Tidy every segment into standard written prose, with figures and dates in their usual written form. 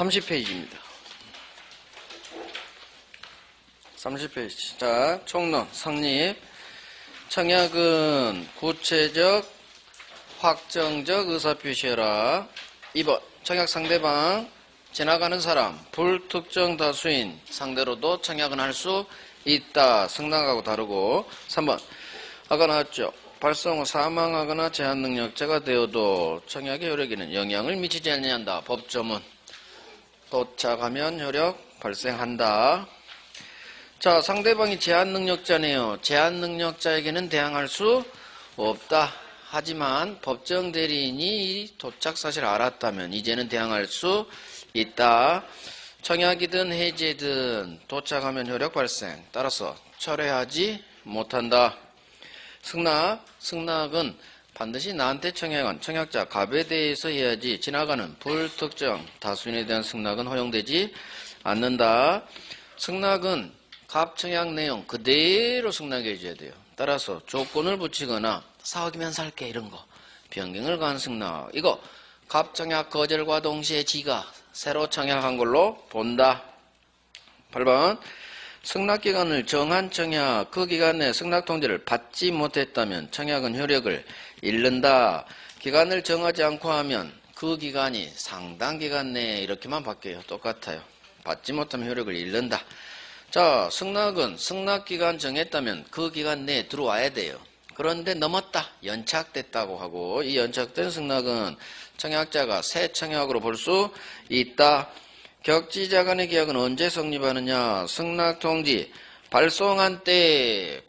30페이지입니다. 30페이지. 자, 총론, 성립. 청약은 구체적, 확정적 의사표시해라. 2번, 청약 상대방, 지나가는 사람, 불특정 다수인 상대로도 청약은 할 수 있다. 승낙하고 다르고. 3번, 아까 나왔죠. 발송 후 사망하거나 제한 능력자가 되어도 청약의 효력에는 영향을 미치지 않는다. 법조문. 도착하면 효력 발생한다. 자, 상대방이 제한 능력자네요. 제한 능력자에게는 대항할 수 없다. 하지만 법정 대리인이 도착 사실을 알았다면 이제는 대항할 수 있다. 청약이든 해제든 도착하면 효력 발생. 따라서 철회하지 못한다. 승낙. 승낙은 반드시 나한테 청약한 청약자 갑에 대해서 해야지 지나가는 불특정 다수인에 대한 승낙은 허용되지 않는다. 승낙은 갑 청약 내용 그대로 승낙해 줘야 돼요. 따라서 조건을 붙이거나 사억이면 살게 이런 거 변경을 가한 승낙. 이거 갑 청약 거절과 동시에 지가 새로 청약한 걸로 본다. 8번 승낙기간을 정한 청약 그 기간 내에 승낙 통지를 받지 못했다면 청약은 효력을 잃는다. 기간을 정하지 않고 하면 그 기간이 상당 기간 내에 이렇게만 바뀌어요. 똑같아요. 받지 못하면 효력을 잃는다. 자, 승낙은 승낙기간 정했다면 그 기간 내에 들어와야 돼요. 그런데 넘었다. 연착됐다고 하고 이 연착된 승낙은 청약자가 새 청약으로 볼 수 있다. 격지자 간의 계약은 언제 성립하느냐. 승낙통지 발송한 때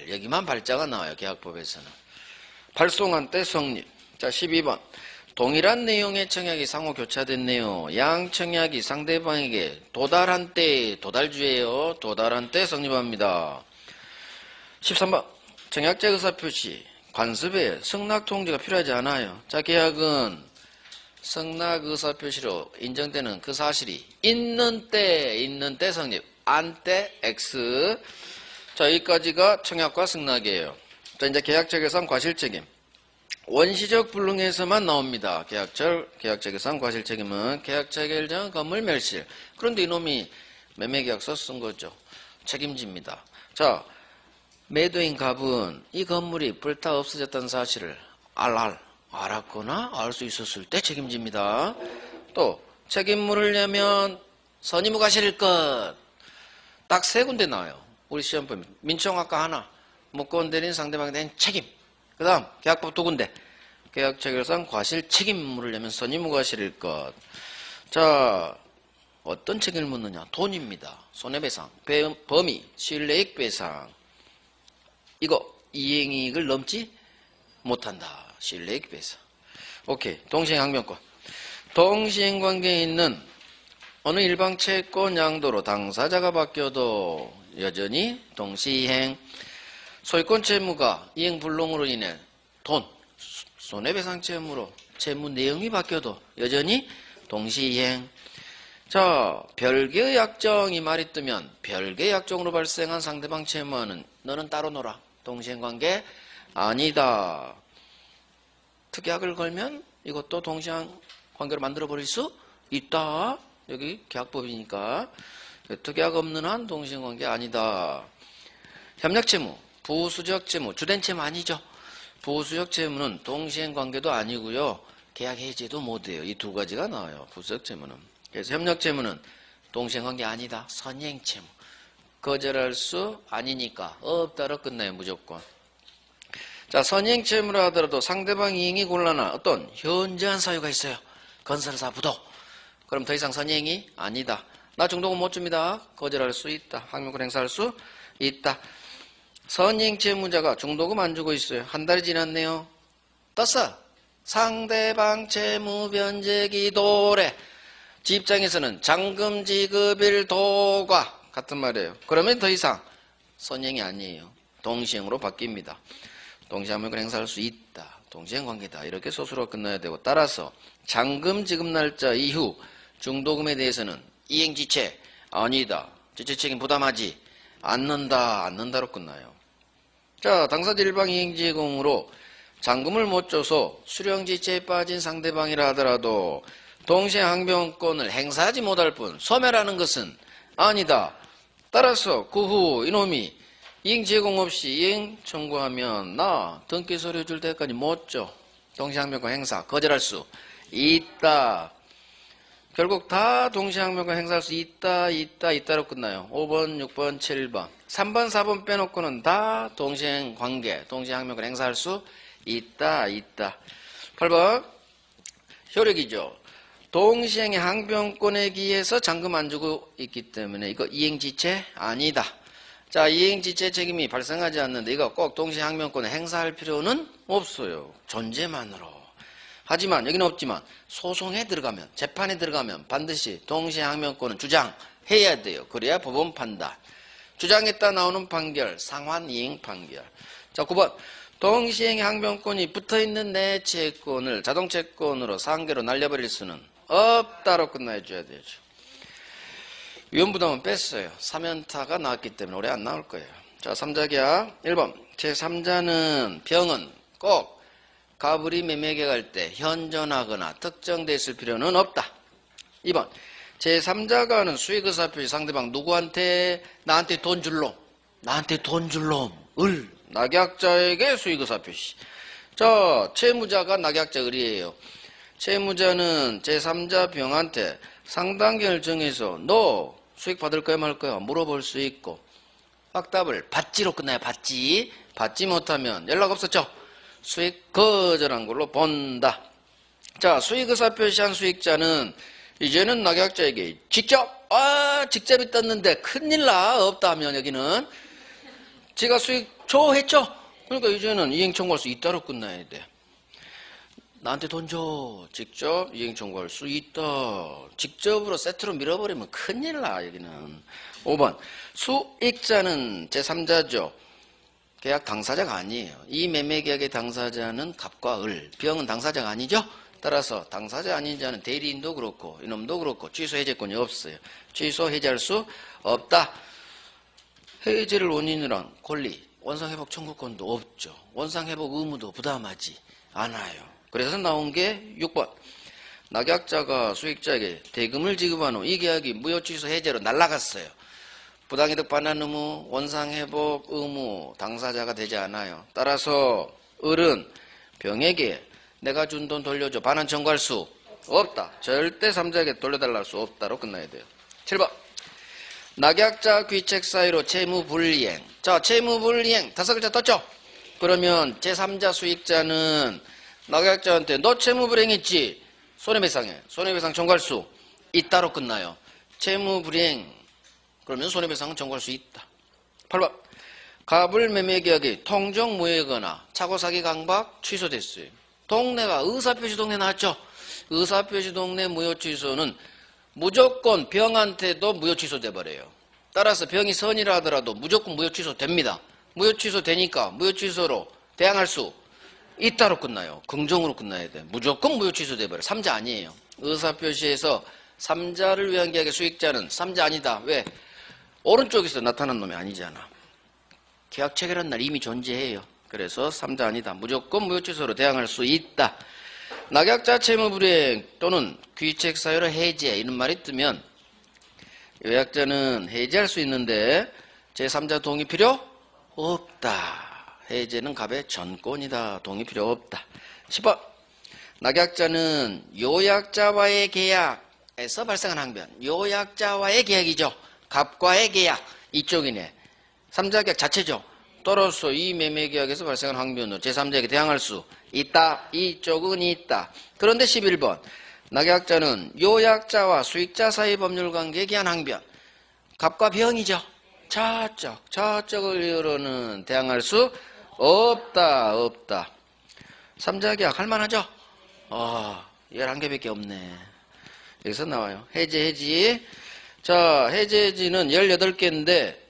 여기만 발자가 나와요. 계약법에서는. 발송한 때 성립. 자, 12번 동일한 내용의 청약이 상호 교차됐네요. 양 청약이 상대방에게 도달한 때 도달주예요. 도달한 때 성립합니다. 13번 청약자 의사표시 관습에 승낙통지가 필요하지 않아요. 자, 계약은 승낙 의사표시로 인정되는 그 사실이 있는 때 성립. 안 때 X. 자, 여기까지가 청약과 승낙이에요. 자, 이제 계약적 예산 과실책임. 원시적 불능에서만 나옵니다. 계약적 예산 과실책임은 계약적 결정 건물 멸실. 그런데 이놈이 매매계약서 쓴 거죠. 책임집니다. 자, 매도인 갑은 이 건물이 불타 없어졌다는 사실을 알았거나 알 수 있었을 때 책임집니다. 또 책임물을 내면 선의무 과실일 것. 딱 세 군데 나와요. 우리 시험범위. 민청학과 하나, 무권 대리인 상대방에 대한 책임. 그 다음 계약법 두 군데. 계약 체결상 과실 책임물을 내면 선의무 과실일 것. 자, 어떤 책임을 묻느냐. 돈입니다. 손해배상, 범위, 실내익 배상. 이거 이행이익을 넘지 못한다. 실내익 배상. 오케이. 동시행항변권. 동시행관계에 있는 어느 일방 채권 양도로 당사자가 바뀌어도 여전히 동시이행. 소유권 채무가 이행 불능으로 인해 돈, 손해배상 채무로 채무 내용이 바뀌어도 여전히 동시이행. 자, 별개의 약정이 말이 뜨면 별개의 약정으로 발생한 상대방 채무와는 너는 따로 놀아. 동시행관계 아니다. 특약을 걸면 이것도 동시행관계로 만들어버릴 수 있다. 여기 계약법이니까. 특약 없는 한 동시행관계 아니다. 협력채무, 부수적 채무, 주된 채무 아니죠. 부수적 채무는 동시행관계도 아니고요. 계약 해지도 못해요. 이 두 가지가 나와요. 부수적 채무는. 그래서 협력채무는 동시행관계 아니다. 선행채무. 거절할 수 아니니까 없다로 끝나요. 무조건. 자, 선행채무라 하더라도 상대방 이행이 곤란한 어떤 현저한 사유가 있어요. 건설사 부도. 그럼 더 이상 선행이 아니다. 나 중도금 못 줍니다. 거절할 수 있다. 항명권 행사할 수 있다. 선행채무자가 중도금 안 주고 있어요. 한 달이 지났네요. 떴어. 상대방 채무 변제기 도래. 지 입장에서는 잔금 지급일 도과 같은 말이에요. 그러면 더 이상 선행이 아니에요. 동시행으로 바뀝니다. 동시항명권 행사할 수 있다. 동시행관계다. 이렇게 소수로 끝나야 되고 따라서 잔금 지급 날짜 이후 중도금에 대해서는 이행지체 아니다. 지체책임 부담하지 않는다로 끝나요. 자, 당사자 일방 이행제공으로 잔금을 못 줘서 수령지체에 빠진 상대방이라 하더라도 동시행항변권을 행사하지 못할 뿐 소멸하는 것은 아니다. 따라서 그 후 이놈이 이행 제공 없이 이행 청구하면 나 등기 서류 줄 때까지 못 줘. 동시행항변권 행사 거절할 수 있다. 결국 다 동시행항변권 행사할 수 있다로 끝나요. 5번, 6번, 7번. 3번, 4번 빼놓고는 다 동시행관계, 동시행항변권 행사할 수 있다. 8번 효력이죠. 동시행의 항변권에 기해서 잔금 안 주고 있기 때문에 이거 이행지체 아니다. 자, 이행지체 책임이 발생하지 않는데 이거 꼭 동시행항변권에 행사할 필요는 없어요. 존재만으로. 하지만 여기는 없지만 소송에 들어가면 재판에 들어가면 반드시 동시행항변권은 주장해야 돼요. 그래야 법원 판단. 주장했다 나오는 판결 상환이행 판결. 자, 9번 동시행의 항변권이 붙어있는 내 채권을 자동채권으로 상계로 날려버릴 수는 없다로 끝나줘야 되죠. 위험부담은 뺐어요. 사면타가 나왔기 때문에 오래 안 나올 거예요. 자, 3자계약 1번 제3자는 병은 꼭 가불이 매매계약할 때 현존하거나 특정돼 있을 필요는 없다. 2번 제3자가 하는 수익의사표시 상대방 누구한테 나한테 돈 줄놈 을 낙약자에게 수익의사표시. 자, 채무자가 낙약자 을이에요. 채무자는 제3자 병한테 상당견을 정해서 너 수익 받을 거야 말 거야 물어볼 수 있고 확답을 받지로 끝나요. 받지 못하면 연락 없었죠. 수익 거절한 걸로 본다. 자, 수익의사표시한 수익자는 이제는 낙약자에게 직접 직접이 떴는데 큰일나 없다 하면 여기는 지가 수익 줘 했죠. 그러니까 이제는 이행 청구할 수 있다로 끝나야 돼. 나한테 돈 줘. 직접 이행 청구할 수 있다. 직접으로 세트로 밀어버리면 큰일 나 여기는. 5번 수익자는 제3자죠. 계약 당사자가 아니에요. 이 매매계약의 당사자는 갑과 을. 병은 당사자가 아니죠. 따라서 당사자 아닌 자는 대리인도 그렇고 이놈도 그렇고 취소 해제권이 없어요. 취소 해제할 수 없다. 해제를 원인으로 권리 원상회복 청구권도 없죠. 원상회복 의무도 부담하지 않아요. 그래서 나온 게 6번 낙약자가 수익자에게 대금을 지급한 후 이 계약이 무효 취소 해제로 날아갔어요. 부당이득 반환 의무, 원상회복 의무 당사자가 되지 않아요. 따라서 을은 병에게 내가 준 돈 돌려줘 반환 청구할 수 없다. 절대 3자에게 돌려달라 할 수 없다로 끝나야 돼요. 7번 낙약자 귀책 사유로 채무불이행. 자, 채무불이행 5글자 떴죠? 그러면 제3자 수익자는 낙약자한테 너 채무불이행했지? 손해배상해. 손해배상 청구할 수 있다로 끝나요. 채무불이행 그러면 손해배상은 청구할 수 있다. 8번 갑을 매매계약이 통정무효거나 차고사기 강박 취소됐어요. 동네가 의사표시 동네 나왔죠? 의사표시 동네 무효 취소는 무조건 병한테도 무효 취소돼 버려요. 따라서 병이 선이라 하더라도 무조건 무효 취소됩니다. 무효 취소되니까 무효 취소로 대항할 수 있다로 끝나요. 긍정으로 끝나야 돼. 무조건 무효 취소돼 버려. 3자 아니에요. 의사표시에서 3자를 위한 계약의 수익자는 3자 아니다. 왜? 오른쪽에서 나타난 놈이 아니잖아. 계약 체결한 날 이미 존재해요. 그래서 3자 아니다. 무조건 무효 취소로 대항할 수 있다. 낙약자 채무불이행 또는 귀책 사유로 해제 이런 말이 뜨면 요약자는 해제할 수 있는데 제3자 동의 필요 없다. 해제는 갑의 전권이다. 동의 필요 없다. 10번 낙약자는 요약자와의 계약에서 발생한 항변. 요약자와의 계약이죠. 갑과의 계약 이쪽이네. 3자 계약 자체죠. 따라서 이 매매계약에서 발생한 항변으로 제3자에게 대항할 수 있다. 이쪽은 있다. 그런데 11번 낙약자는 요약자와 수익자 사이 법률관계에 기한 항변. 갑과 병이죠. 저쪽을 이유로는 대항할 수 없다. 3자 계약 할만하죠? 11개밖에 없네. 여기서 나와요. 해지. 자, 해지는 18개인데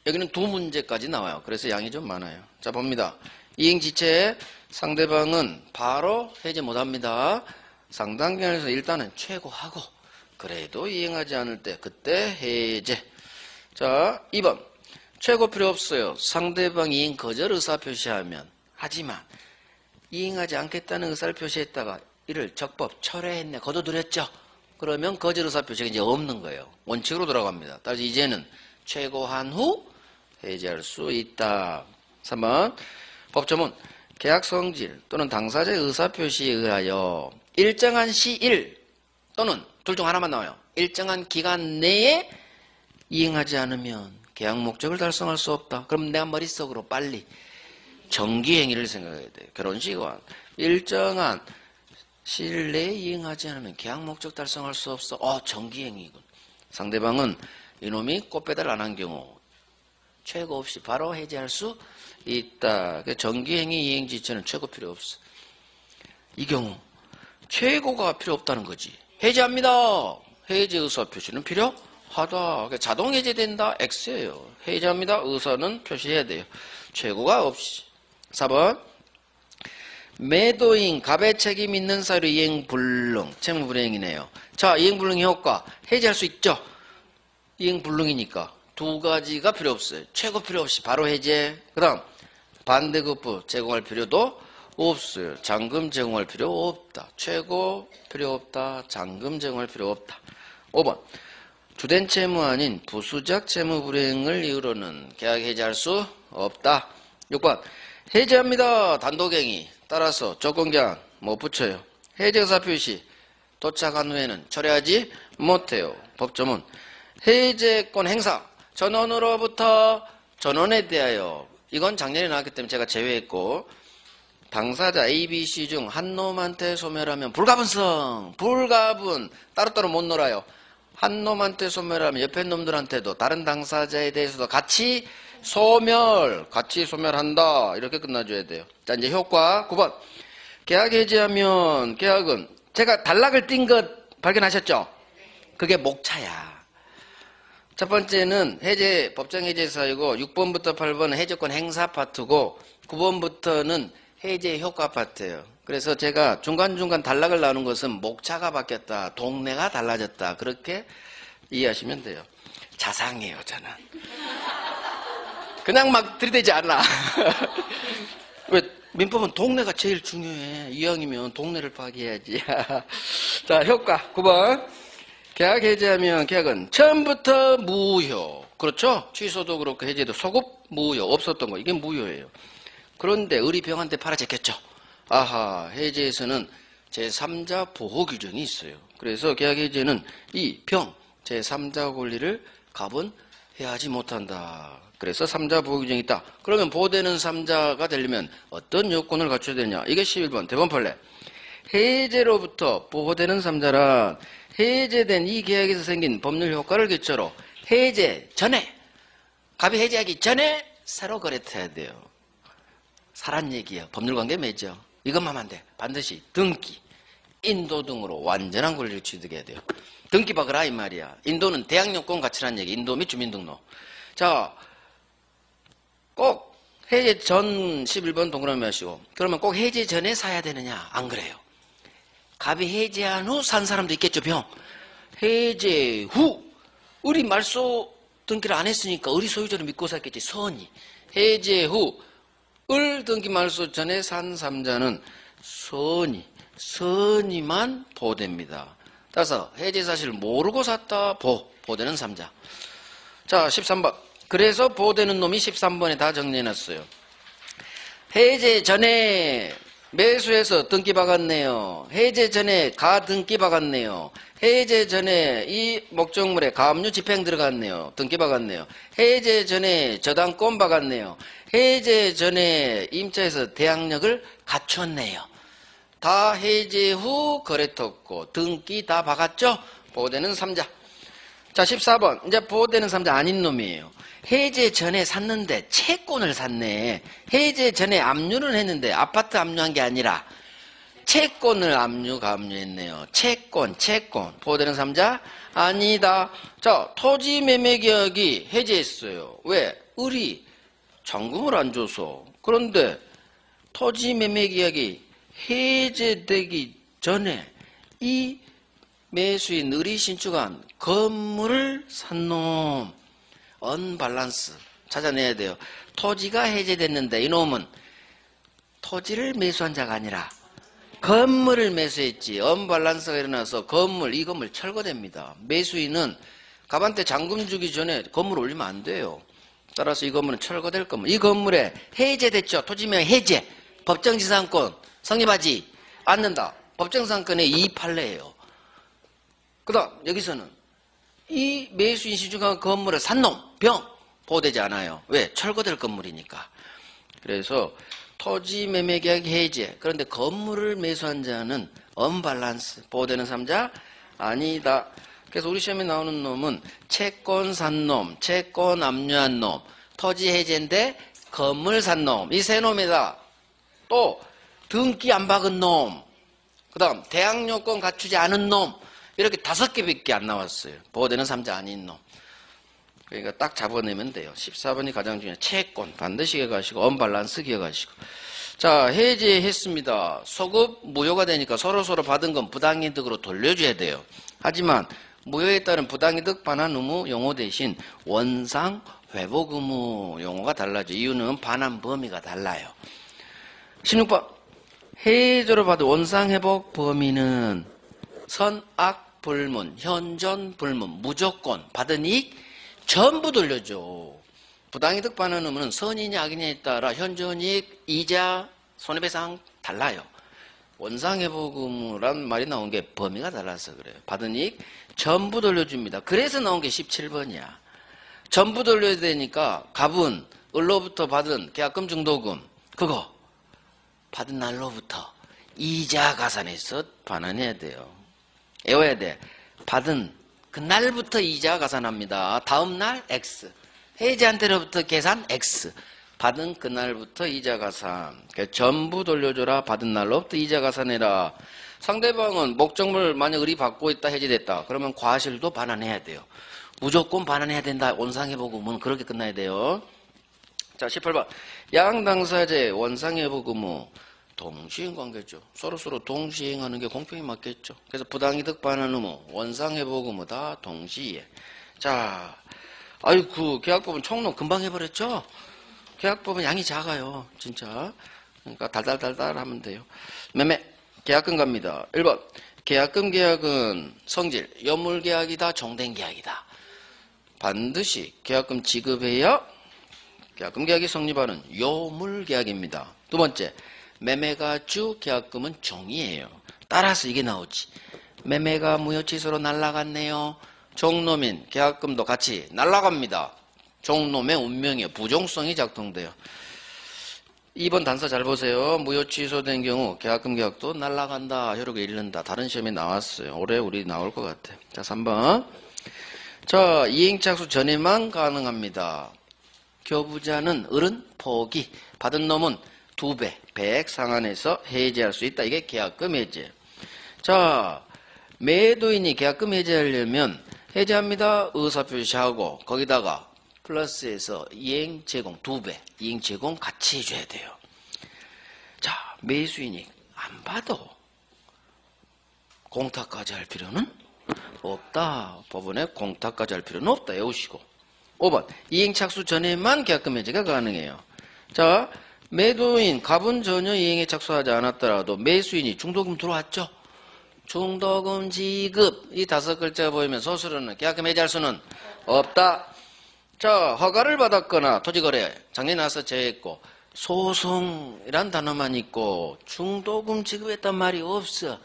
여기는 2문제까지 나와요. 그래서 양이 좀 많아요. 자, 봅니다. 이행지체 상대방은 바로 해제 못합니다. 상당 기간에서 일단은 최고하고 그래도 이행하지 않을 때 그때 해제. 자, 2번 최고 필요 없어요. 상대방 이행 거절 의사 표시하면. 하지만 이행하지 않겠다는 의사를 표시했다가 이를 적법 철회했네. 거둬들였죠. 그러면 거절 의사 표시가 이제 없는 거예요. 원칙으로 돌아갑니다. 따라서 이제는 최고한 후 해지할 수 있다. 3번 법조문 계약 성질 또는 당사자의 의사 표시에 의하여 일정한 시일 또는 둘 중 하나만 나와요. 일정한 기간 내에 이행하지 않으면 계약 목적을 달성할 수 없다. 그럼 내가 머릿속으로 빨리 정기행위를 생각해야 돼요. 결혼식은 일정한 시일 내에 이행하지 않으면 계약 목적 달성할 수 없어. 정기행위군. 상대방은 이놈이 꽃배달 안 한 경우 최고 없이 바로 해지할 수 있다. 정기행위 이행 지체는 최고 필요 없어. 이 경우 최고가 필요 없다는 거지. 해지합니다. 해지 의사 표시는 필요하다. 자동 해제된다. X예요. 해지합니다. 의사는 표시해야 돼요. 최고가 없이. 4번 매도인 갑의 책임 있는 사유로 이행불능 채무불이행이네요. 자, 이행불능의 효과 해지할 수 있죠. 이행불능이니까 두 가지가 필요 없어요. 최고 필요 없이 바로 해제. 그 다음 반대급부 제공할 필요도 없어요. 잔금 제공할 필요 없다. 최고 필요 없다. 잔금 제공할 필요 없다. 5번 주된 채무 아닌 부수적 채무 불이행을 이유로는 계약 해지할 수 없다. 6번 해지합니다. 단독행위. 따라서 조건계약 못 붙여요. 해지 의사 표시 도착한 후에는 철회하지 못해요. 법조문 해제권 행사 전원으로부터 전원에 대하여 이건 작년에 나왔기 때문에 제가 제외했고 당사자 A, B, C 중 한 놈한테 소멸하면 불가분성 불가분 따로따로 못 놀아요. 한 놈한테 소멸하면 옆에 놈들한테도 다른 당사자에 대해서도 같이 소멸한다. 이렇게 끝나줘야 돼요. 자, 이제 효과 9번 계약 해지하면 계약은 제가 단락을 띈 것 발견하셨죠? 그게 목차야. 첫 번째는 해제 법정 해제 사유고 6번부터 8번은 해제권 행사 파트고 9번부터는 해제 효과 파트예요. 그래서 제가 중간중간 단락을 나눈 것은 목차가 바뀌었다. 동네가 달라졌다. 그렇게 이해하시면 돼요. 자상해요, 저는. 그냥 막 들이대지 않아. 왜 민법은 동네가 제일 중요해. 이왕이면 동네를 파악해야지. 자, 효과 9번 계약 해지하면 계약은 처음부터 무효. 그렇죠? 취소도 그렇고 해제도 소급 무효. 없었던 거. 이게 무효예요. 그런데 의리병한테 팔아제꼈죠. 아하, 해제에서는 제3자 보호 규정이 있어요. 그래서 계약 해제는 이 병, 제3자 권리를 가분해야 하지 못한다. 그래서 3자 보호 규정이 있다. 그러면 보호되는 3자가 되려면 어떤 요건을 갖춰야 되냐. 이게 11번 대본 판례. 해제로부터 보호되는 3자란 해제된 이 계약에서 생긴 법률 효과를 기초로 해제 전에, 갑이 해제하기 전에 새로 거래해야 돼요. 사란 얘기예요. 법률관계 맺죠. 이것만 하면 안 돼. 반드시 등기, 인도 등으로 완전한 권리를 취득해야 돼요. 등기 박으라 이 말이야. 인도는 대항력권 가치라는 얘기. 인도 및 주민등록. 자, 꼭 해제 전 11번 동그라미 하시고 그러면 꼭 해제 전에 사야 되느냐? 안 그래요. 갑이 해제한 후 산 사람도 있겠죠. 병. 해제 후 의리 말소 등기를 안 했으니까 의리 소유자를 믿고 샀겠지. 선이. 해제 후 을 등기 말소 전에 산 3자는 선이만 보호됩니다. 따라서 해제 사실을 모르고 샀다. 보호되는 3자. 자, 13번. 그래서 보호되는 놈이 13번에 다 정리해놨어요. 해제 전에 매수해서 등기 박았네요. 해제 전에 가 등기 박았네요. 해제 전에 이 목적물에 가압류 집행 들어갔네요. 등기 박았네요. 해제 전에 저당권 박았네요. 해제 전에 임차에서 대항력을 갖췄네요. 다 해제 후 거래토고 등기 다 박았죠? 보호되는 3자. 자, 14번. 이제 보호되는 3자 아닌 놈이에요. 해제 전에 샀는데 채권을 샀네. 해제 전에 압류는 했는데 아파트 압류한 게 아니라 채권을 가압류했네요. 채권. 보호되는 3자 아니다. 자, 토지 매매 계약이 해제했어요. 왜? 을이 잔금을 안 줘서. 그런데 토지 매매 계약이 해제되기 전에 이 매수인 을이 신축한 건물을 산 놈. 언밸런스 찾아내야 돼요. 토지가 해제됐는데 이놈은 토지를 매수한 자가 아니라 건물을 매수했지. 언밸런스가 일어나서 이 건물 철거됩니다. 매수인은 갑한테 잔금 주기 전에 건물 올리면 안 돼요. 따라서 이 건물은 철거될 건물. 이 건물에 해제됐죠. 토지명 해제. 법정지상권 성립하지 않는다. 법정지상권의 이의판례예요. 그 다음 여기서는 이 매수인 신중한 건물을 산 놈, 병 보호되지 않아요. 왜? 철거될 건물이니까. 그래서 토지 매매 계약 해제. 그런데 건물을 매수한 자는 언밸런스 보호되는 3자 아니다. 그래서 우리 시험에 나오는 놈은 채권 산 놈, 채권 압류한 놈, 토지 해제인데 건물 산 놈. 이 세 놈에다 또 등기 안 박은 놈, 그 다음 대항 요건 갖추지 않은 놈, 이렇게 5개밖에 안 나왔어요. 보호되는 3자 아닌 놈. 그러니까 딱 잡아내면 돼요. 14번이 가장 중요해요. 채권 반드시 기억하시고 언밸런스 기억하시고. 자, 해제했습니다. 소급 무효가 되니까 서로서로 받은 건 부당이득으로 돌려줘야 돼요. 하지만 무효에 따른 부당이득 반환 의무 용어 대신 원상 회복 의무 용어가 달라져. 이유는 반환 범위가 달라요. 16번 해제로 받은 원상 회복 범위는 선악 불문, 현존 불문, 무조건 받은 이익 전부 돌려줘. 부당이득 반환 의무는 선이냐 악이냐에 따라 현존이익, 이자, 손해배상 달라요. 원상회복 의무란 말이 나온 게 범위가 달라서 그래요. 받은 이익 전부 돌려줍니다. 그래서 나온 게 17번이야. 전부 돌려야 되니까 갑은 을로부터 받은 계약금 중도금 그거 받은 날로부터 이자 가산해서 반환해야 돼요. 외워야 돼. 받은 그날부터 이자 가산합니다. 다음 날 X. 해제한 때로부터 계산 X. 받은 그날부터 이자 가산. 그러니까 전부 돌려줘라. 받은 날로부터 이자 가산해라. 상대방은 목적물 만약 을이 받고 있다 해제됐다. 그러면 과실도 반환해야 돼요. 무조건 반환해야 된다. 원상회복 의무는 그렇게 끝나야 돼요. 자, 18번. 양당사자의 원상회복 의무. 동시행 관계죠. 서로서로 동시행하는 게 공평히 맞겠죠. 그래서 부당이득 반환 의무, 원상회복 의무 다 동시에. 자, 아이고 계약법은 총론 금방 해버렸죠. 계약법은 양이 작아요. 진짜. 그러니까 달달달달 하면 돼요. 매매 계약금 갑니다. 1번 계약금 계약은 성질 연물계약이다 종된계약이다. 반드시 계약금 지급해야 계약금 계약이 성립하는 요물계약입니다. 두 번째 매매가 주, 계약금은 종이에요. 따라서 이게 나오지. 매매가 무효취소로 날아갔네요. 종놈인 계약금도 같이 날아갑니다. 종놈의 운명이에요. 부종성이 작동돼요. 2번 단서 잘 보세요. 무효취소된 경우 계약금 계약도 날아간다. 효력을 잃는다. 다른 시험에 나왔어요. 올해 우리 나올 것 같아. 자, 3번. 자, 이행착수 전에만 가능합니다. 교부자는 을은 포기. 받은 놈은 2배, 100 상한에서 해제할 수 있다. 이게 계약금 해제. 자, 매도인이 계약금 해제하려면 해제합니다. 의사표시하고 거기다가 플러스해서 이행 제공 2배, 이행 제공 같이 해줘야 돼요. 자, 매수인이 안 봐도 공탁까지 할 필요는 없다. 법원에 공탁까지 할 필요는 없다. 외우시고. 5번, 이행 착수 전에만 계약금 해제가 가능해요. 자, 매도인 갑은 전혀 이행에 착수하지 않았더라도 매수인이 중도금 들어왔죠. 중도금 지급 이 5글자 보이면 소수로는 계약금 해제할 수는 없다. 자, 허가를 받았거나 토지거래 작년에 나서 제했고 소송이란 단어만 있고 중도금 지급했단 말이 없어.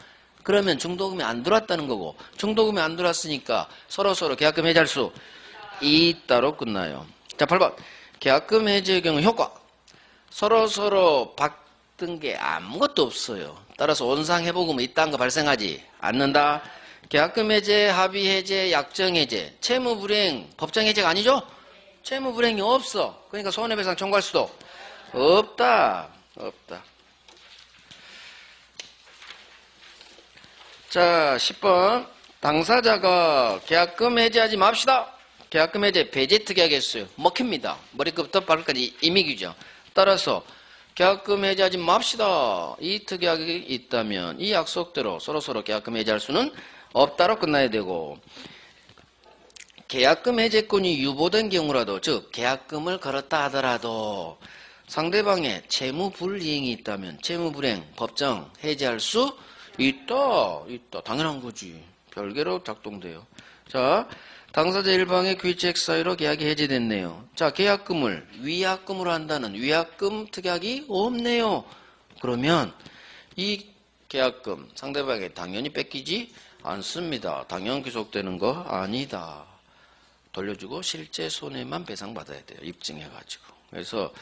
그러면 중도금이 안 들어왔다는 거고 중도금이 안 들어왔으니까 서로서로 계약금 해제할 수 있다로 끝나요. 자, 8번 계약금 해제의 경우 효과 서로서로 받은 게 아무것도 없어요. 따라서 원상회복은 이딴 거 발생하지 않는다. 계약금 해제, 합의 해제, 약정 해제, 채무불이행, 법정 해제가 아니죠? 채무불이행이 없어. 그러니까 손해배상 청구할 수도 없다. 없다. 자, 10번 당사자가 계약금 해제하지 맙시다. 계약금 해제 배제특 계약했어요. 먹힙니다. 머리끝부터 발끝까지 임익이죠. 따라서 계약금 해제하지 맙시다. 이 특약이 있다면 이 약속대로 서로서로 계약금 해제할 수는 없다로 끝나야 되고 계약금 해제권이 유보된 경우라도 즉 계약금을 걸었다 하더라도 상대방의 채무불이행이 있다면 채무불이행 법정 해제할 수 있다. 당연한 거지. 별개로 작동돼요. 자, 당사자 일방의 규칙 사유로 계약이 해제됐네요. 자, 계약금을 위약금으로 한다는 위약금 특약이 없네요. 그러면 이 계약금 상대방에게 당연히 뺏기지 않습니다. 당연 귀속되는 거 아니다. 돌려주고 실제 손해만 배상받아야 돼요. 입증해가지고. 그래서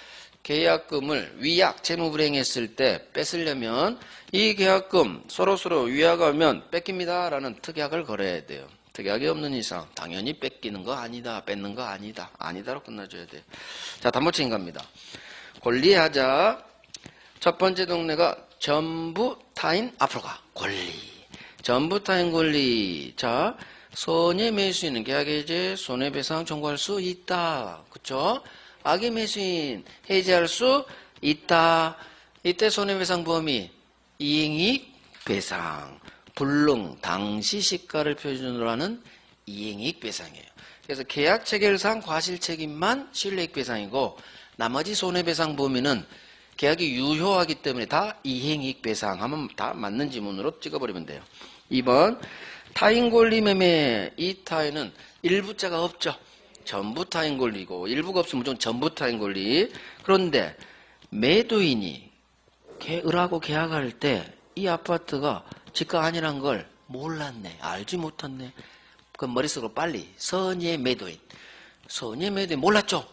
계약금을 위약 채무불이행했을 때 뺏으려면 이 계약금 서로서로 위약하면 뺏깁니다 라는 특약을 걸어야 돼요. 특약이 없는 이상 당연히 뺏기는 거 아니다, 뺏는 거 아니다, 아니다로 끝나줘야 돼요. 자, 담보책임 갑니다. 권리하자. 첫 번째 동네가 전부 타인 앞으로 가. 권리. 전부 타인 권리. 자, 선의 매수인은 계약 해제, 손해배상 청구할 수 있다. 그쵸? 악의 매수인 해제할 수 있다. 이때 손해배상 범위 이행이익 배상. 불능 당시 시가를 표준으로 하는 이행이익 배상이에요. 그래서 계약 체결상 과실책임만 실내이익 배상이고 나머지 손해배상 범위는 계약이 유효하기 때문에 다 이행이익 배상하면 다 맞는 지문으로 찍어버리면 돼요. 2번 타인 권리 매매. 이 타인은 일부자가 없죠. 전부 타인 권리고 일부가 없으면 무조건 전부 타인 권리. 그런데 매도인이 을하고 계약할 때 이 아파트가 지가 아니란 걸 몰랐네. 알지 못했네. 그럼 머릿속으로 빨리 선의의 매도인. 선의의 매도인 몰랐죠?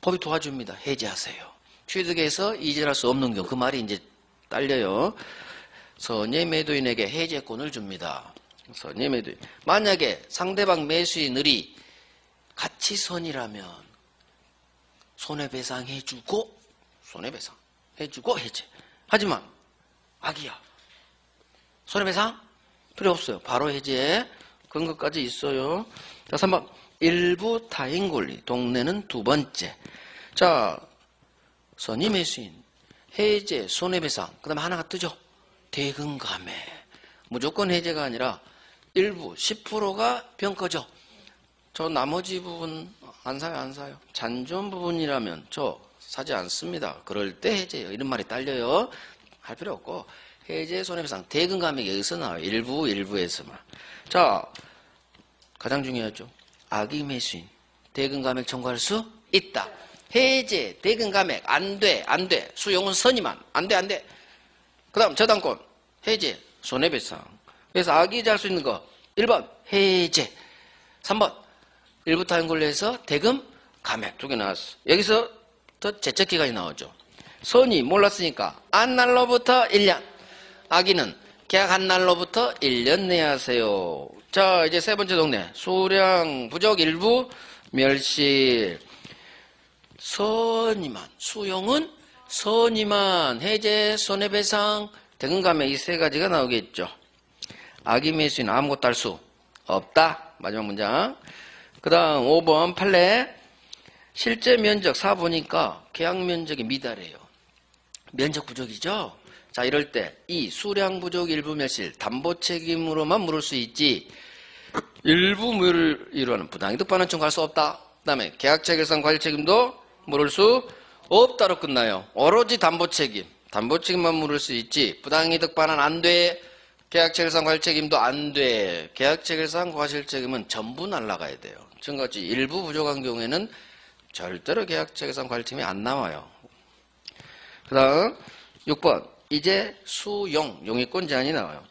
법이 도와줍니다. 해제하세요. 취득해서 이전할 수 없는 경우 그 말이 이제 딸려요. 선의의 매도인에게 해제권을 줍니다. 선의의 매도인. 만약에 상대방 매수인 을이 같이 선이라면 손해배상 해주고 해제. 하지만 악이야. 손해배상 필요 없어요. 바로 해제. 근거까지 있어요. 자, 3번 일부 타인 권리. 동네는 두 번째. 자, 선의 매수인 해제 손해배상. 그 다음에 하나가 뜨죠. 대금감해. 무조건 해제가 아니라 일부 10%가 병거죠. 저 나머지 부분 안 사요. 잔존 부분이라면 저 사지 않습니다. 그럴 때 해제요. 이런 말이 딸려요. 할 필요 없고 해제 손해배상 대금감액이 여기서 나와요. 일부에서만. 자, 가장 중요하죠. 악의 매수인 대금감액 청구할 수 있다. 해제 대금감액 안 돼. 수용은 선의만 안 돼. 그 다음 저당권 해제 손해배상. 그래서 악이 잘 수 있는 거 1번 해제. 3번 일부 타인 권리에서 대금 감액 두 개 나왔어. 여기서 더 제척기간이 나오죠. 선이 몰랐으니까 안 날로부터 1년. 악의는 계약한 날로부터 1년 내야 하세요. 자, 이제 세 번째 동네. 수량 부족 일부 멸실. 선이만. 수용은 선이만. 해제 손해배상 대금감액 이 세 가지가 나오겠죠. 악의 매수인 아무것도 할 수 없다. 마지막 문장. 그 다음 5번 판례. 실제 면적 4보니까 계약 면적이 미달해요. 면적 부족이죠. 자, 이럴 때 이 수량 부족 일부 멸실 담보 책임으로만 물을 수 있지 일부 물을 이루는 부당이득 반환 청구할 수 없다. 그 다음에 계약 체결상 과실 책임도 물을 수 없다로 끝나요. 오로지 담보 책임만 물을 수 있지 부당이득 반환 안 돼. 계약 체결상 과실 책임도 안 돼. 계약 체결상 과실 책임은 전부 날라가야 돼요. 지금같이 일부 부족한 경우에는 절대로 계약 체결상 과실 책임이 안 나와요. 그 다음 6번 이제 수용 용의권 제한이 나와요.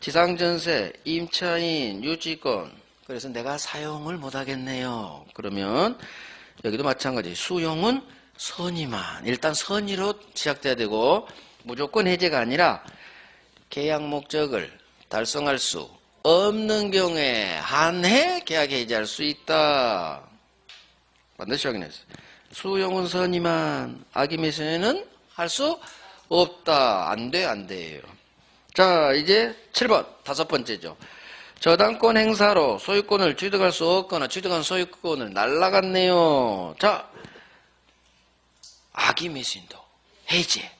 지상전세 임차인 유지권. 그래서 내가 사용을 못하겠네요. 그러면 여기도 마찬가지. 수용은 선의만. 일단 선의로 시작돼야 되고 무조건 해제가 아니라 계약 목적을 달성할 수 없는 경우에 한해 계약 해제할 수 있다. 반드시 확인했어요. 수용은 선의만. 악의 매수는 할 수 없다. 안 돼요. 자, 이제 7번 다섯 번째죠. 저당권 행사로 소유권을 취득할 수 없거나 취득한 소유권을 날라갔네요. 자, 악의 매수인도 해제,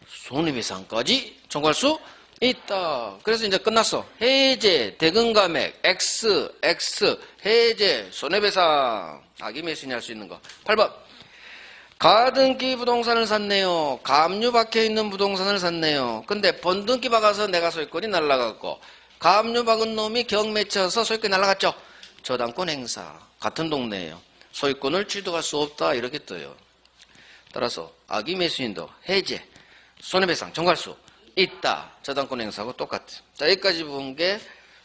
손해배상까지 청구할 수 있다. 그래서 이제 끝났어. 해제, 대금감액, X, 해제, 손해배상. 악의 매수인이 할 수 있는 거. 8번 가등기 부동산을 샀네요. 가압류 박혀있는 부동산을 샀네요. 근데 번등기 박아서 내가 소유권이 날라갔고 가압류 박은 놈이 경매쳐서 소유권이 날라갔죠. 저당권 행사. 같은 동네예요. 소유권을 취득할 수 없다 이렇게 떠요. 따라서 악의 매수인도 해제, 손해배상 청구할 수 있다. 저당권 행사하고 똑같아요. 자, 여기까지 본 게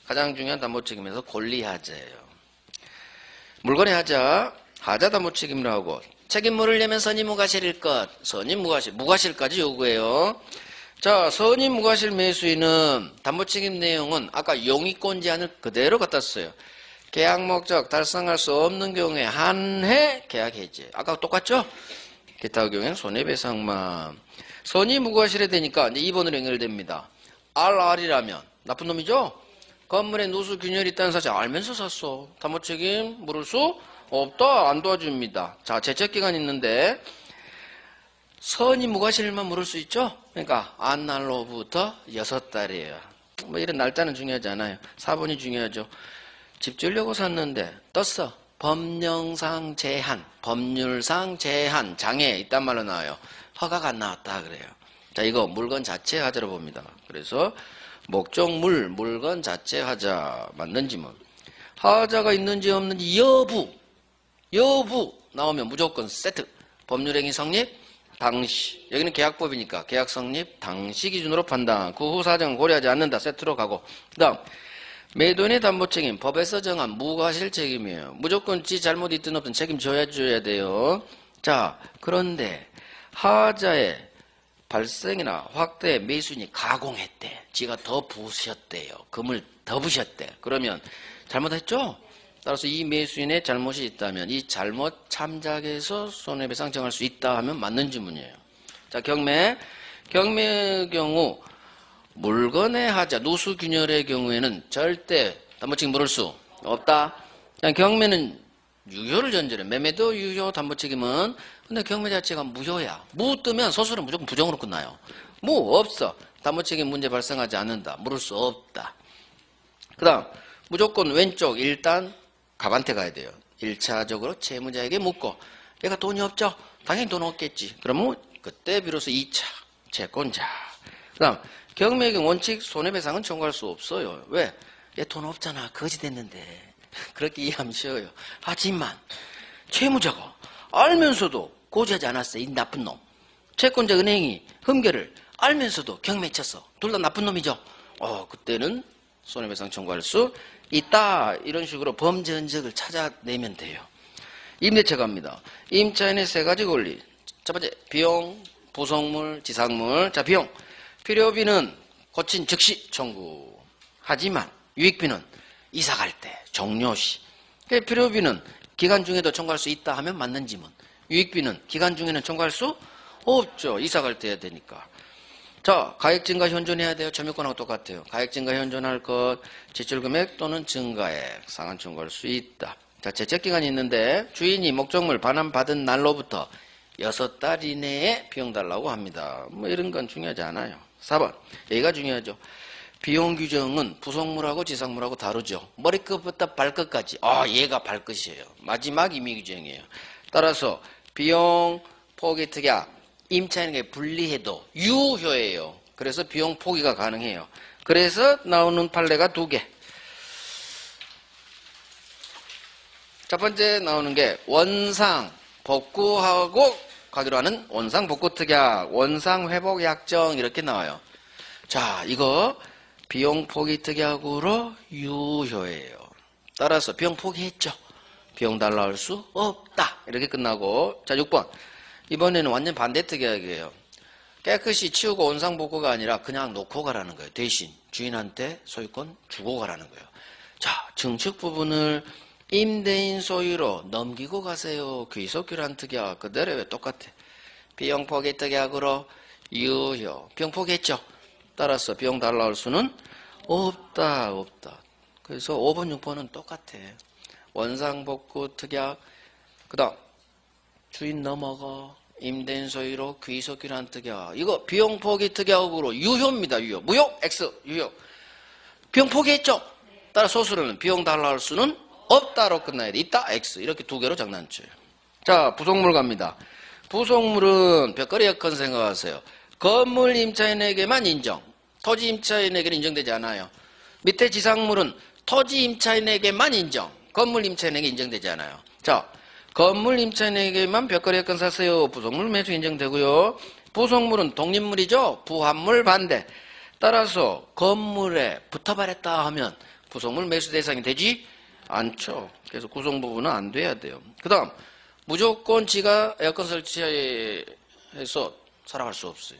가장 중요한 담보책임에서 권리하자예요. 물건의 하자, 하자 담보책임이라고 하고 책임 물으려면 선임무과실일 것, 선임무과실, 무과실까지 요구해요. 자, 선임무과실 매수인은 담보책임 내용은 아까 용의권 제한을 그대로 갖다 써요. 계약 목적 달성할 수 없는 경우에 한해 계약 해제. 아까 똑같죠? 기타 경우에는 손해배상만. 선임무과실에 되니까 이제 2번으로 연결됩니다. RR이라면 나쁜 놈이죠? 건물에 누수 균열이 있다는 사실 알면서 샀어. 담보책임 물을 수 없다. 안 도와줍니다. 자, 제척기간 있는데 선임무과실만 물을 수 있죠? 그러니까 안날로부터 6달이에요. 뭐 이런 날짜는 중요하지 않아요. 4번이 중요하죠. 집 지으려고 샀는데 떴어. 법령상 제한, 법률상 제한, 장애 있단 말로 나와요. 허가가 안 나왔다 그래요. 자, 이거 물건 자체 하자로 봅니다. 그래서 목적물, 물건 자체 하자 맞는지 뭐 하자가 있는지 없는지 여부 나오면 무조건 세트. 법률행위 성립 당시. 여기는 계약법이니까 계약 성립 당시 기준으로 판단. 그 후 사정은 고려하지 않는다. 세트로 가고. 그 다음 매도인의 담보책임 법에서 정한 무과실 책임이에요. 무조건 지 잘못 있든 없든 책임져야 돼요. 자, 그런데 하자의 발생이나 확대 매수인이 가공했대. 지가 더 부셨대요. 금을 더 부셨대. 그러면 잘못했죠? 따라서 이 매수인의 잘못이 있다면 이 잘못 참작해서 손해배상 정할 수 있다 하면 맞는 질문이에요. 자, 경매의 경우 물건의 하자, 누수균열의 경우에는 절대 담보책임 물을 수 없다. 경매는 유효를 전제로 해. 매매도 유효, 담보책임은. 근데 경매 자체가 무효야. 무 뜨면 소설은 무조건 부정으로 끝나요. 무 없어. 담보책임 문제 발생하지 않는다. 물을 수 없다. 그 다음 무조건 왼쪽 일단 갑한테 가야 돼요. 1차적으로 채무자에게 묻고 얘가 돈이 없죠? 당연히 돈 없겠지. 그러면 그때 비로소 2차 채권자. 그 다음 경매의 경우 원칙 손해배상은 청구할 수 없어요. 왜? 얘 돈 없잖아. 거지됐는데. 그렇게 이해하면 쉬워요. 하지만 채무자가 알면서도 고지하지 않았어. 이 나쁜 놈. 채권자 은행이 흠결을 알면서도 경매 쳤어. 둘 다 나쁜 놈이죠. 그때는 손해배상 청구할 수 있다. 이런 식으로 범죄 흔적을 찾아내면 돼요. 임대차 갑니다. 임차인의 세 가지 권리. 첫 번째 비용, 부속물, 지상물. 자, 비용. 필요비는 고친 즉시 청구. 하지만 유익비는 이사 갈 때, 종료시. 필요비는 기간 중에도 청구할 수 있다 하면 맞는 지문. 유익비는 기간 중에는 청구할 수 없죠. 이사 갈 때 해야 되니까. 자, 가액 증가 현존해야 돼요. 점유권하고 똑같아요. 가액 증가 현존할 것, 제출금액 또는 증가액, 상한 청구할 수 있다. 자, 제척기간이 있는데 주인이 목적물 반환받은 날로부터 6달 이내에 비용 달라고 합니다. 뭐 이런 건 중요하지 않아요. 4번, 여기가 중요하죠. 비용 규정은 부속물하고 지상물하고 다르죠. 머리끝부터 발끝까지. 얘가 발끝이에요. 마지막 임의 규정이에요. 따라서 비용 포기 특약 임차인에게 분리해도 유효해요. 그래서 비용 포기가 가능해요. 그래서 나오는 판례가 2개. 첫 번째 나오는 게 원상 복구하고 가기로 하는 원상 복구 특약, 원상 회복 약정 이렇게 나와요. 자, 이거 비용 포기 특약으로 유효해요. 따라서 비용 포기했죠. 비용 달라 할 수 없다. 이렇게 끝나고. 자, 6번. 이번에는 완전 반대 특약이에요. 깨끗이 치우고 원상 복구가 아니라 그냥 놓고 가라는 거예요. 대신 주인한테 소유권 주고 가라는 거예요. 자, 증축 부분을 임대인 소유로 넘기고 가세요. 귀속규란 특약 그대로 왜 똑같아. 비용 포기 특약으로 유효. 비용 포기했죠. 따라서 비용 달라 할 수는 없다. 그래서 5번, 6번은 똑같아. 원상 복구 특약. 그 다음 주인 넘어가 임대인 소유로 귀속규란 특약. 이거 비용 포기 특약으로 유효입니다. 유효. 무효? X. 유효. 비용 포기했죠. 따라 소수는 비용 달라 할 수는 없다로 끝나야 돼. 있다? X. 이렇게 2개로 장난쳐요. 자, 부속물 갑니다. 부속물은 벽걸이 여건 생각하세요. 건물 임차인에게만 인정. 토지 임차인에게는 인정되지 않아요. 밑에 지상물은 토지 임차인에게만 인정. 건물 임차인에게 인정되지 않아요. 자, 건물 임차인에게만 벽걸이 여건 사세요. 부속물 매수 인정되고요. 부속물은 독립물이죠. 부합물 반대. 따라서 건물에 붙어버렸다 하면 부속물 매수 대상이 되지 않죠. 그래서 구성 부분은 안 돼야 돼요. 그 다음 무조건 지가 에어컨 설치해서 살아갈 수 없어요.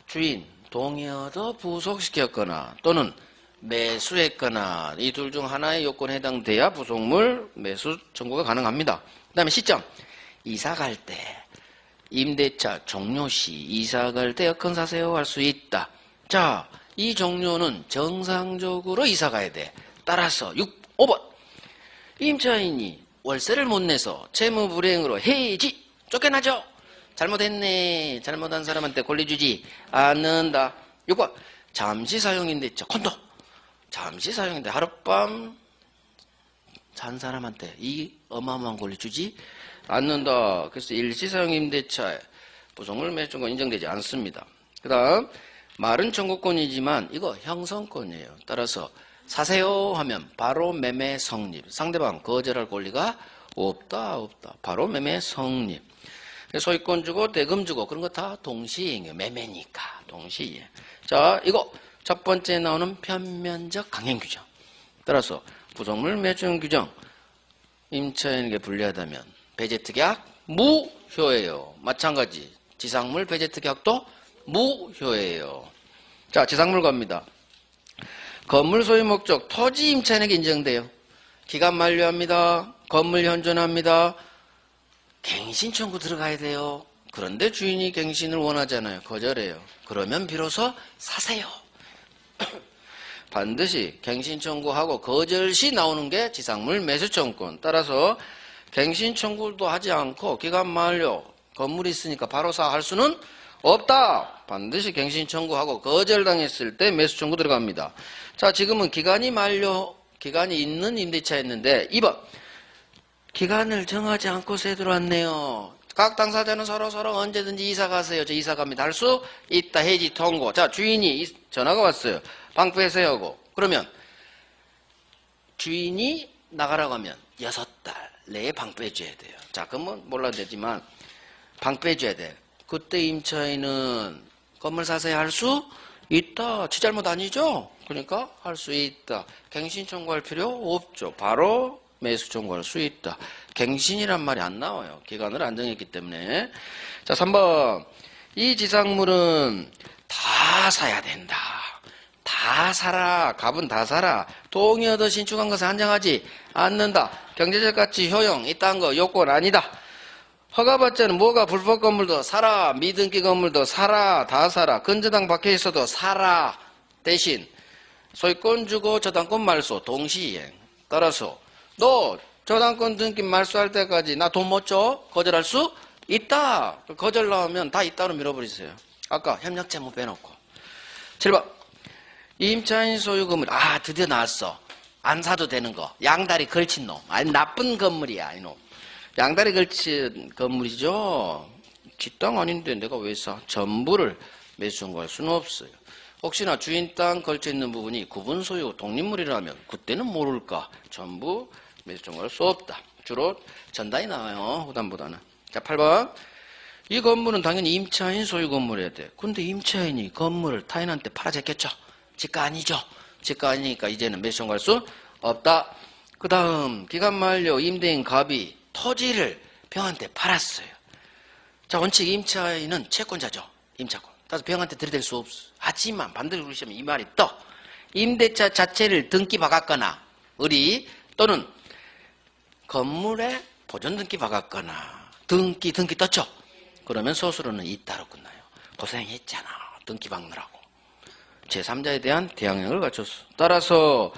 주인 동의어도 부속시켰거나 또는 매수했거나 이 둘 중 하나의 요건에 해당돼야 부속물 매수 청구가 가능합니다. 그 다음에 시점. 이사 갈 때 임대차 종료 시 이사 갈 때 에어컨 사세요 할 수 있다. 자, 이 종료는 정상적으로 이사 가야 돼. 따라서 5번. 임차인이 월세를 못 내서 채무 불이행으로 해지 쫓겨나죠. 잘못했네. 잘못한 사람한테 권리 주지 않는다. 6번. 잠시 사용임대차 콘도. 잠시 사용인데 하룻밤 잔 사람한테 이 어마어마한 권리 주지 않는다. 그래서 일시 사용임대차에 부속물 매수권 인정되지 않습니다. 그 다음 말은 청구권이지만 이거 형성권이에요. 따라서 사세요 하면 바로 매매 성립. 상대방 거절할 권리가 없다. 바로 매매 성립. 소유권 주고 대금 주고 그런 거 다 동시행위예요. 매매니까 동시에. 자, 이거 첫 번째 나오는 편면적 강행 규정. 따라서 부속물 매수권 규정 임차인에게 불리하다면 배제특약 무효예요. 마찬가지 지상물 배제특약도 무효예요. 자, 지상물 갑니다. 건물 소유 목적 토지 임차인에게 인정돼요. 기간 만료합니다. 건물 현존합니다. 갱신 청구 들어가야 돼요. 그런데 주인이 갱신을 원하잖아요. 거절해요. 그러면 비로소 사세요. 반드시 갱신 청구하고 거절 시 나오는 게 지상물 매수 청구권. 따라서 갱신 청구도 하지 않고 기간 만료 건물이 있으니까 바로 사 할 수는 없다. 반드시 갱신 청구하고 거절당했을 때 매수 청구 들어갑니다. 자, 지금은 기간이 있는 임대차였는데 2번. 기간을 정하지 않고 새 들어왔네요. 각 당사자는 서로 언제든지 이사 가세요. 저 이사 갑니다. 할 수 있다. 해지 통고. 자, 주인이 전화가 왔어요. 방부해서요 하고. 그러면 주인이 나가라고 하면 6달 내에 방부해줘야 돼요. 자, 그러면 몰라도 되지만 방부해줘야 돼. 그때 임차인은 건물 사세요 할 수 있다. 지 잘못 아니죠? 그러니까 할 수 있다. 갱신 청구할 필요 없죠. 바로 매수 청구할 수 있다. 갱신이란 말이 안 나와요. 기간을 안 정했기 때문에. 자, 3번. 이 지상물은 다 사야 된다. 다 사라. 값은 다 사라. 동의 얻어 신축한 것을 한정하지 않는다. 경제적 가치 효용 이딴 거 요건 아니다. 허가받지 않은 뭐가 불법 건물도 사라. 미등기 건물도 사라. 다 사라. 근저당 박혀 있어도 사라. 대신 소유권 주고 저당권 말소 동시이행. 따라서 너 저당권 등기 말소할 때까지 나 돈 못 줘? 거절할 수 있다. 거절 나오면 다 있다로 밀어버리세요. 아까 협력채무 빼놓고. 7번. 임차인 소유 건물. 아, 드디어 나왔어. 안 사도 되는 거. 양다리 걸친 놈. 아니, 나쁜 건물이야, 이놈. 양다리 걸친 건물이죠. 뒷땅 아닌데 내가 왜 사? 전부를 매수 청구할 수는 없어요. 혹시나 주인 땅 걸쳐 있는 부분이 구분 소유 독립물이라면 그때는 모를까. 전부 매수 청구할 수 없다. 주로 전단이 나와요. 후단보다는. 자, 8번. 이 건물은 당연히 임차인 소유 건물이어야 돼. 근데 임차인이 건물을 타인한테 팔아제꼈죠. 지가 아니죠. 지가 아니니까 이제는 매수 청구할 수 없다. 그 다음 기간 만료 임대인 갑이 토지를 병한테 팔았어요. 자, 원칙 임차인은 채권자죠. 임차권. 따라서 병한테 들이댈 수 없어. 하지만 반대로 그러시면 이 말이 떠. 임대차 자체를 등기 박았거나 의리 또는 건물에 보존 등기 박았거나 등기 떴죠. 그러면 소수로는 이따로 끝나요. 고생했잖아. 등기 박느라고. 제3자에 대한 대항력을 갖췄어. 따라서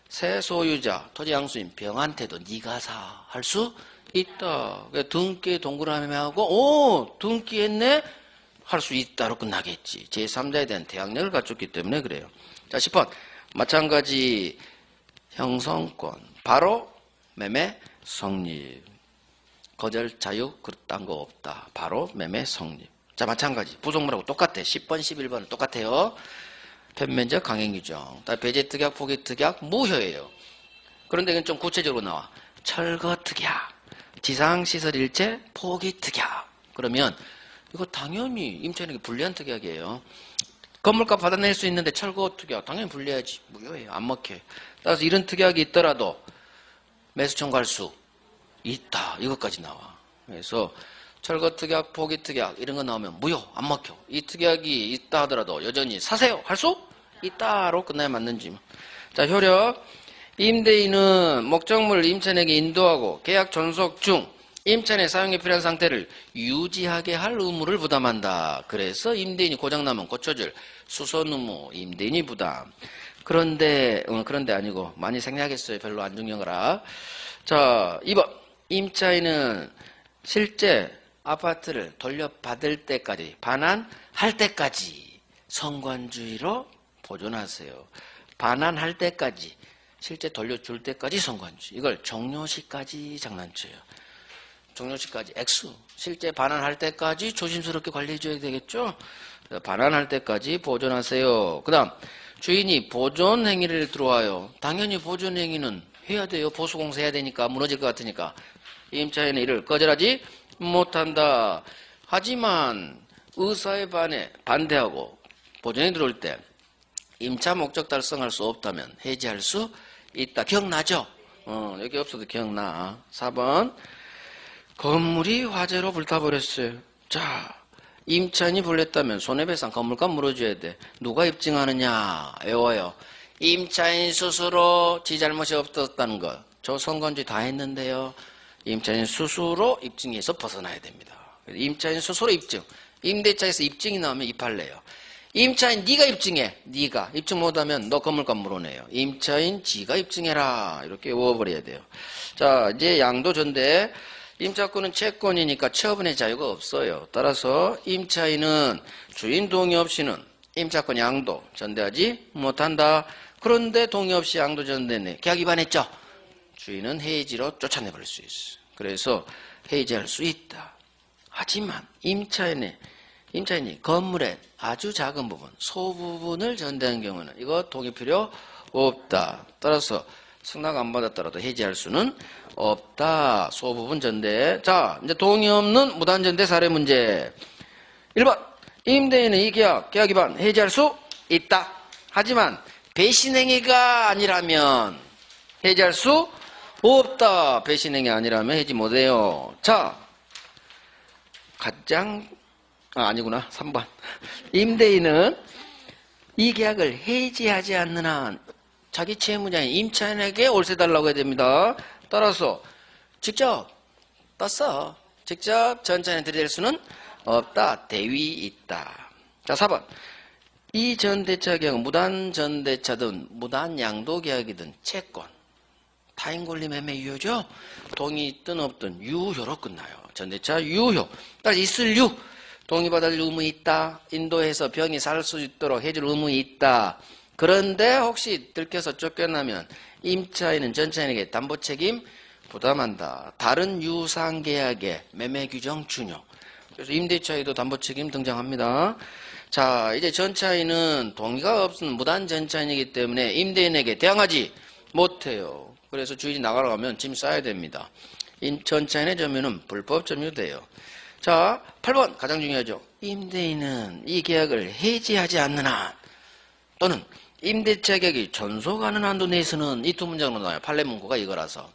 새 소유자, 토지 양수인 병한테도 네가 사 할 수 있다. 등기에 동그라미하고 등기했네 할 수 있다로 끝나겠지. 제3자에 대한 대항력을 갖췄기 때문에 그래요. 자, 10번. 마찬가지 형성권. 바로 매매 성립. 거절, 자유, 그딴 거 없다. 바로 매매 성립. 자, 마찬가지. 부속물하고 똑같아. 10번, 11번은 똑같아요. 편면적 강행규정. 배제특약, 포기특약, 무효예요. 그런데 이건 좀 구체적으로 나와. 철거특약, 지상시설일체, 포기특약. 그러면 이거 당연히 임차인에게 불리한 특약이에요. 건물값 받아낼 수 있는데 철거특약 당연히 불리하지. 무효예요. 안 먹혀. 따라서 이런 특약이 있더라도 매수 청구할 수 있다. 이것까지 나와. 그래서 철거특약, 포기특약 이런 거 나오면 무효. 안 먹혀. 이 특약이 있다 하더라도 여전히 사세요. 할 수 있다로 끝나야 맞는지. 자, 효력. 임대인은 목적물 임차인에게 인도하고 계약 존속 중 임차인의 사용에 필요한 상태를 유지하게 할 의무를 부담한다. 그래서 임대인이 고장나면 고쳐줄 수선 의무 임대인이 부담. 그런데 아니고 많이 생략했어요. 별로 안 중요한 거라. 자, 2번. 임차인은 실제 아파트를 돌려받을 때까지, 반환할 때까지 성관주의로 보존하세요. 반환할 때까지, 실제 돌려줄 때까지 성관주의. 이걸 종료시까지 장난쳐요. 종료시까지 X. 실제 반환할 때까지 조심스럽게 관리해줘야 되겠죠? 반환할 때까지 보존하세요. 그 다음, 주인이 보존 행위를 들어와요. 당연히 보존 행위는 해야 돼요. 보수공사 해야 되니까, 무너질 것 같으니까. 임차인의 이를 거절하지 못한다. 하지만 의사에 반대하고 보존에 들어올 때 임차 목적 달성할 수 없다면 해지할 수 있다. 기억나죠? 여기 없어도 기억나. 4번. 건물이 화재로 불타버렸어요. 자, 임차인이 불냈다면 손해배상 건물값 물어줘야 돼. 누가 입증하느냐? 외워요. 임차인 스스로 지 잘못이 없었다는 것. 저 성관주의 다 했는데요. 임차인 스스로 입증해서 벗어나야 됩니다. 임차인 스스로 입증. 임대차에서 입증이 나오면 입할래요. 임차인 네가 입증해. 네가 입증 못하면 너 건물값 물어내요. 임차인 지가 입증해라. 이렇게 외워버려야 돼요. 자, 이제 양도 전대. 임차권은 채권이니까 처분의 자유가 없어요. 따라서 임차인은 주인 동의 없이는 임차권 양도 전대하지 못한다. 그런데 동의 없이 양도 전대네. 계약 위반했죠? 주인은 해지로 쫓아내버릴 수 있어. 그래서 해지할 수 있다. 하지만 임차인이 건물의 아주 작은 부분, 소부분을 전대한 경우는 이거 동의 필요 없다. 따라서 승낙 안 받았더라도 해지할 수는 없다. 소부분 전대. 자, 이제 동의 없는 무단 전대 사례 문제. 1번. 임대인은 이 계약 위반 해지할 수 있다. 하지만 배신행위가 아니라면 해지할 수 없다. 배신행위 아니라면 해지 못해요. 자, 아니구나. 3번. 임대인은 이 계약을 해지하지 않는 한 자기 채무자인 임차인에게 월세 달라고 해야 됩니다. 따라서 직접 전차인에 들이댈 수는 없다. 대위 있다. 자, 4번. 이 전대차 계약은 무단 전대차든 무단 양도 계약이든 채권, 타인 권리 매매 유효죠? 동의 있든 없든 유효로 끝나요. 전대차 유효. 따라서 있을 유. 동의받을 의무 있다. 인도해서 병이 살 수 있도록 해줄 의무 있다. 그런데 혹시 들켜서 쫓겨나면 임차인은 전차인에게 담보 책임 부담한다. 다른 유상 계약의 매매 규정 준용. 그래서 임대차에도 담보 책임 등장합니다. 자, 이제 전차인은 동의가 없는 무단 전차인이기 때문에 임대인에게 대항하지 못해요. 그래서 주인이 나가러 가면 짐 싸야 됩니다. 전차인의 점유는 불법 점유돼요. 자, 8번 가장 중요하죠. 임대인은 이 계약을 해지하지 않는 한 또는 임대차 계약이 존속하는 한도 내에서는 이 두 문장으로 나와요. 판례 문구가 이거라서.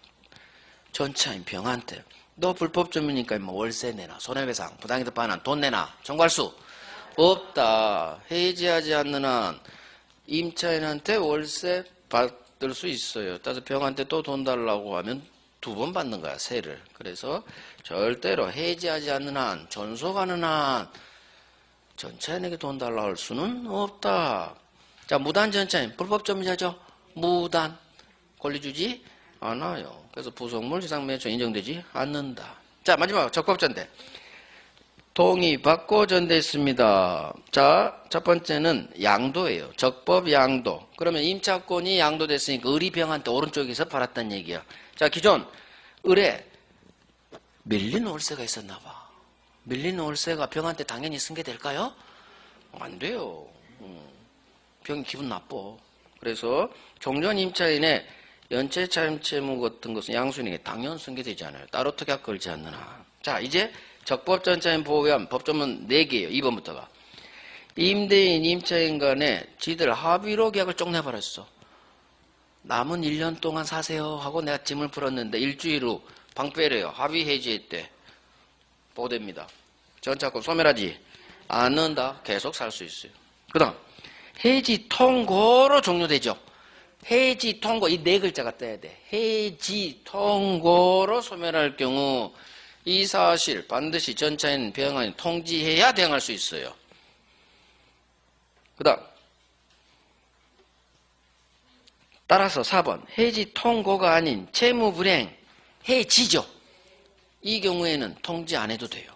전차인 병한테 너 불법 점유니까 뭐 월세 내나 손해배상 부당이득 반환 돈 내나 청구할 수 없다. 해지하지 않는 한 임차인한테 월세 받을 수 있어요. 따라서 병한테 또 돈 달라고 하면 2번 받는 거야. 세를. 그래서 절대로 해지하지 않는 한 존속하는 한 전차인에게 돈 달라고 할 수는 없다. 자, 무단 전차인 불법 점유자죠. 무단 권리 주지 않아요. 그래서 부속물 지상 매수 인정되지 않는다. 자, 마지막 적법 전대. 동의 받고 전대했습니다. 자, 첫 번째는 양도예요. 적법 양도. 그러면 임차권이 양도됐으니까 을이 병한테 오른쪽에서 팔았다는 얘기야. 자, 기존 을에 밀린 월세가 있었나 봐. 밀린 월세가 병한테 당연히 승계될까요? 안 돼요. 병이 기분 나빠. 그래서 종전 임차인의 연체 차임 채무 같은 것은 양수인에게 당연 승계되지 않아요. 따로 특약 걸지 않는 한. 자, 이제 적법 전차인 보호위한 법조문 4개예요. 2번부터가. 임대인, 임차인 간에 지들 합의로 계약을 쪽 내버렸어. 남은 1년 동안 사세요 하고 내가 짐을 풀었는데 일주일 후 방 빼래요. 합의 해지했대. 보호됩니다. 전차권 소멸하지 않는다. 계속 살 수 있어요. 그 다음 해지 통고로 종료되죠. 해지 통고 이 4글자가 떠야 돼. 해지 통고로 소멸할 경우 이 사실 반드시 전차인 배행안이 통지해야 대응할 수 있어요. 그 다음 따라서 4번 해지 통고가 아닌 채무불이행 해지죠. 이 경우에는 통지 안 해도 돼요.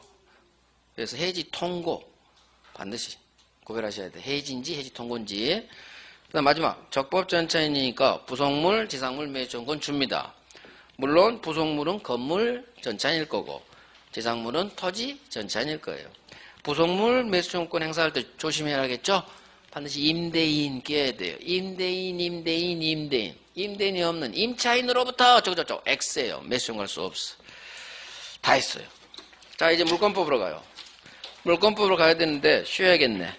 그래서 해지 통고 반드시 구별하셔야 돼요. 해지인지 해지 통고인지. 그 다음 마지막 적법 전차인이니까 부속물, 지상물 매수권권 줍니다. 물론 부속물은 건물 전차인일 거고 지상물은 토지 전차인일 거예요. 부속물 매수권권 행사할 때 조심해야겠죠. 반드시 임대인 껴야 돼요. 임대인. 임대인이 없는 임차인으로부터 어쩌고저쩌고 X예요. 매수권 갈 수 없어. 다 했어요. 자, 이제 물권법으로 가요. 물권법으로 가야 되는데 쉬어야겠네.